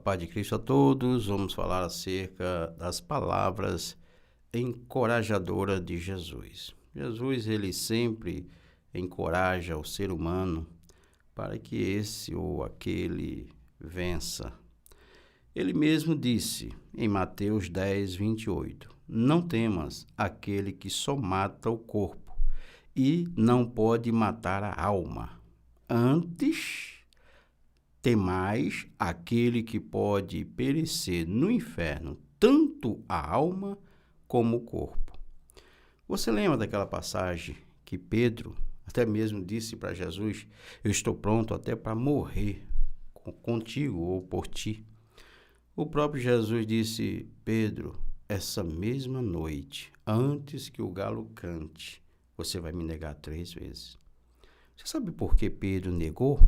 A paz de Cristo a todos. Vamos falar acerca das palavras encorajadoras de Jesus. Jesus, ele sempre encoraja o ser humano para que esse ou aquele vença. Ele mesmo disse em Mateus 10, 28, não temas aquele que só mata o corpo e não pode matar a alma. Antes, temais aquele que pode perecer no inferno, tanto a alma como o corpo. Você lembra daquela passagem que Pedro até mesmo disse para Jesus, eu estou pronto até para morrer contigo ou por ti. O próprio Jesus disse, Pedro, essa mesma noite, antes que o galo cante, você vai me negar 3 vezes. Você sabe por que Pedro negou?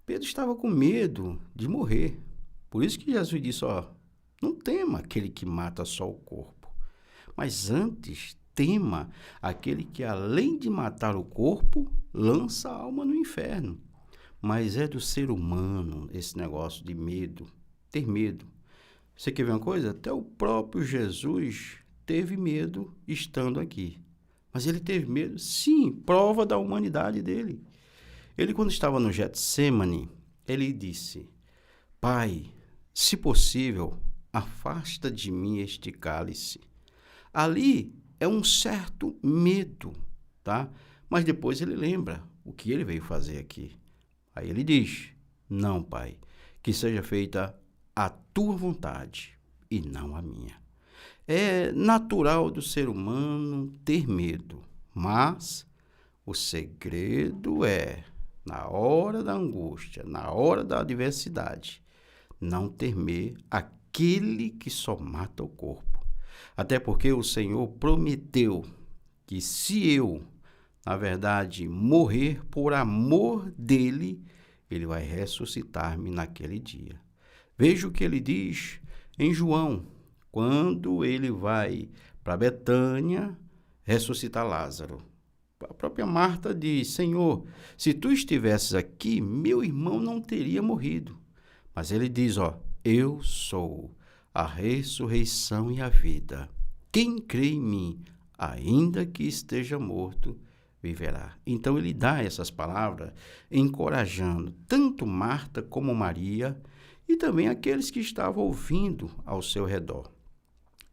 Pedro estava com medo de morrer. Por isso que Jesus disse, não tema aquele que mata só o corpo, mas antes tema aquele que, além de matar o corpo, lança a alma no inferno. Mas é do ser humano esse negócio de medo, ter medo. Você quer ver uma coisa? Até o próprio Jesus teve medo estando aqui. Mas ele teve medo? Sim, prova da humanidade dele. Ele, quando estava no Getsêmani, ele disse, Pai, se possível, afasta de mim este cálice. Ali é um certo medo, tá? Mas depois ele lembra o que ele veio fazer aqui. Aí ele diz, não, Pai, que seja feita a tua vontade e não a minha. É natural do ser humano ter medo, mas o segredo é, na hora da angústia, na hora da adversidade, não temer aquele que só mata o corpo. Até porque o Senhor prometeu que se eu, na verdade, morrer por amor dele, ele vai ressuscitar-me naquele dia. Veja o que ele diz em João, quando ele vai para Betânia ressuscitar Lázaro. A própria Marta diz, Senhor, se tu estivesses aqui, meu irmão não teria morrido. Mas ele diz, eu sou a ressurreição e a vida. Quem crê em mim, ainda que esteja morto, viverá. Então ele dá essas palavras, encorajando tanto Marta como Maria e também aqueles que estavam ouvindo ao seu redor.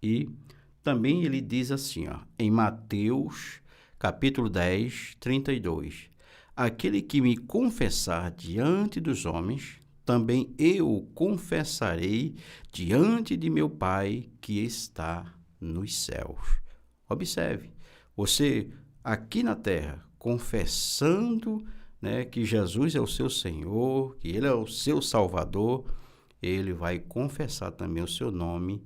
E também ele diz assim, em Mateus capítulo 10, 32. Aquele que me confessar diante dos homens, também eu o confessarei diante de meu Pai que está nos céus. Observe, você aqui na terra, confessando, que Jesus é o seu Senhor, que Ele é o seu Salvador, Ele vai confessar também o seu nome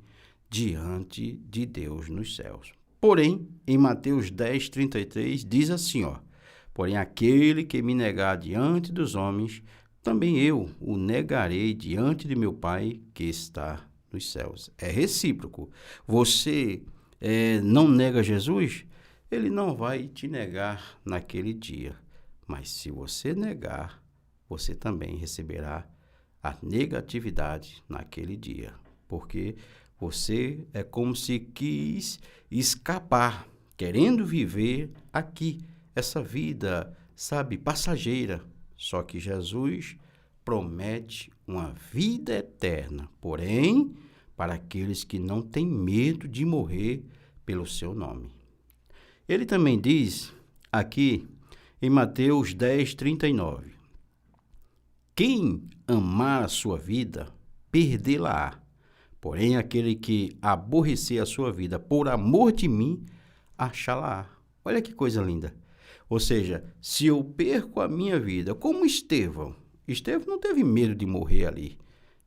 diante de Deus nos céus. Porém, em Mateus 10, 33, diz assim, porém aquele que me negar diante dos homens, também eu o negarei diante de meu Pai que está nos céus. É recíproco. Você não nega Jesus, ele não vai te negar naquele dia. Mas se você negar, você também receberá a negatividade naquele dia. Porque você é como se quis escapar, querendo viver aqui, essa vida, passageira. Só que Jesus promete uma vida eterna, porém, para aqueles que não têm medo de morrer pelo seu nome. Ele também diz aqui em Mateus 10, 39, quem amar a sua vida, perdê-la-á. Porém, aquele que aborrecer a sua vida por amor de mim, achá-la-á. Olha que coisa linda. Ou seja, se eu perco a minha vida, como Estevão não teve medo de morrer ali.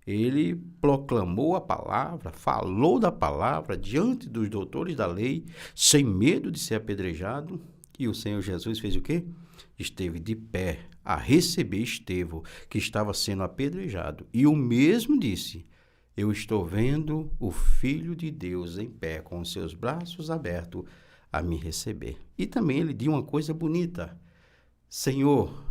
Ele proclamou a palavra, falou da palavra diante dos doutores da lei, sem medo de ser apedrejado. E o Senhor Jesus fez o quê? Esteve de pé a receber Estevão, que estava sendo apedrejado. E o mesmo disse, eu estou vendo o Filho de Deus em pé, com os seus braços abertos a me receber. E também ele diz uma coisa bonita. Senhor,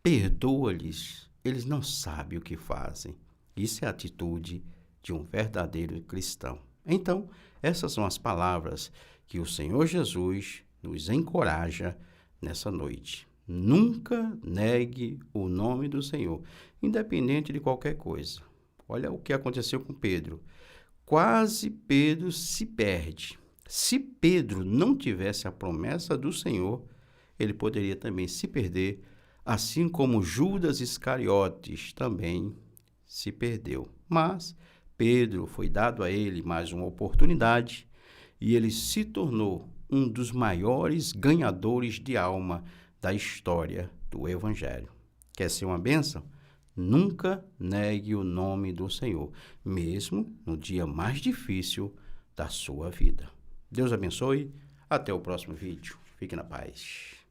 perdoa-lhes, eles não sabem o que fazem. Isso é a atitude de um verdadeiro cristão. Então, essas são as palavras que o Senhor Jesus nos encoraja nessa noite. Nunca negue o nome do Senhor, independente de qualquer coisa. Olha o que aconteceu com Pedro. Quase Pedro se perde. Se Pedro não tivesse a promessa do Senhor, ele poderia também se perder, assim como Judas Iscariotes também se perdeu. Mas Pedro foi dado a ele mais uma oportunidade e ele se tornou um dos maiores ganhadores de alma da história do Evangelho. Quer ser uma bênção? Nunca negue o nome do Senhor, mesmo no dia mais difícil da sua vida. Deus abençoe. Até o próximo vídeo. Fique na paz.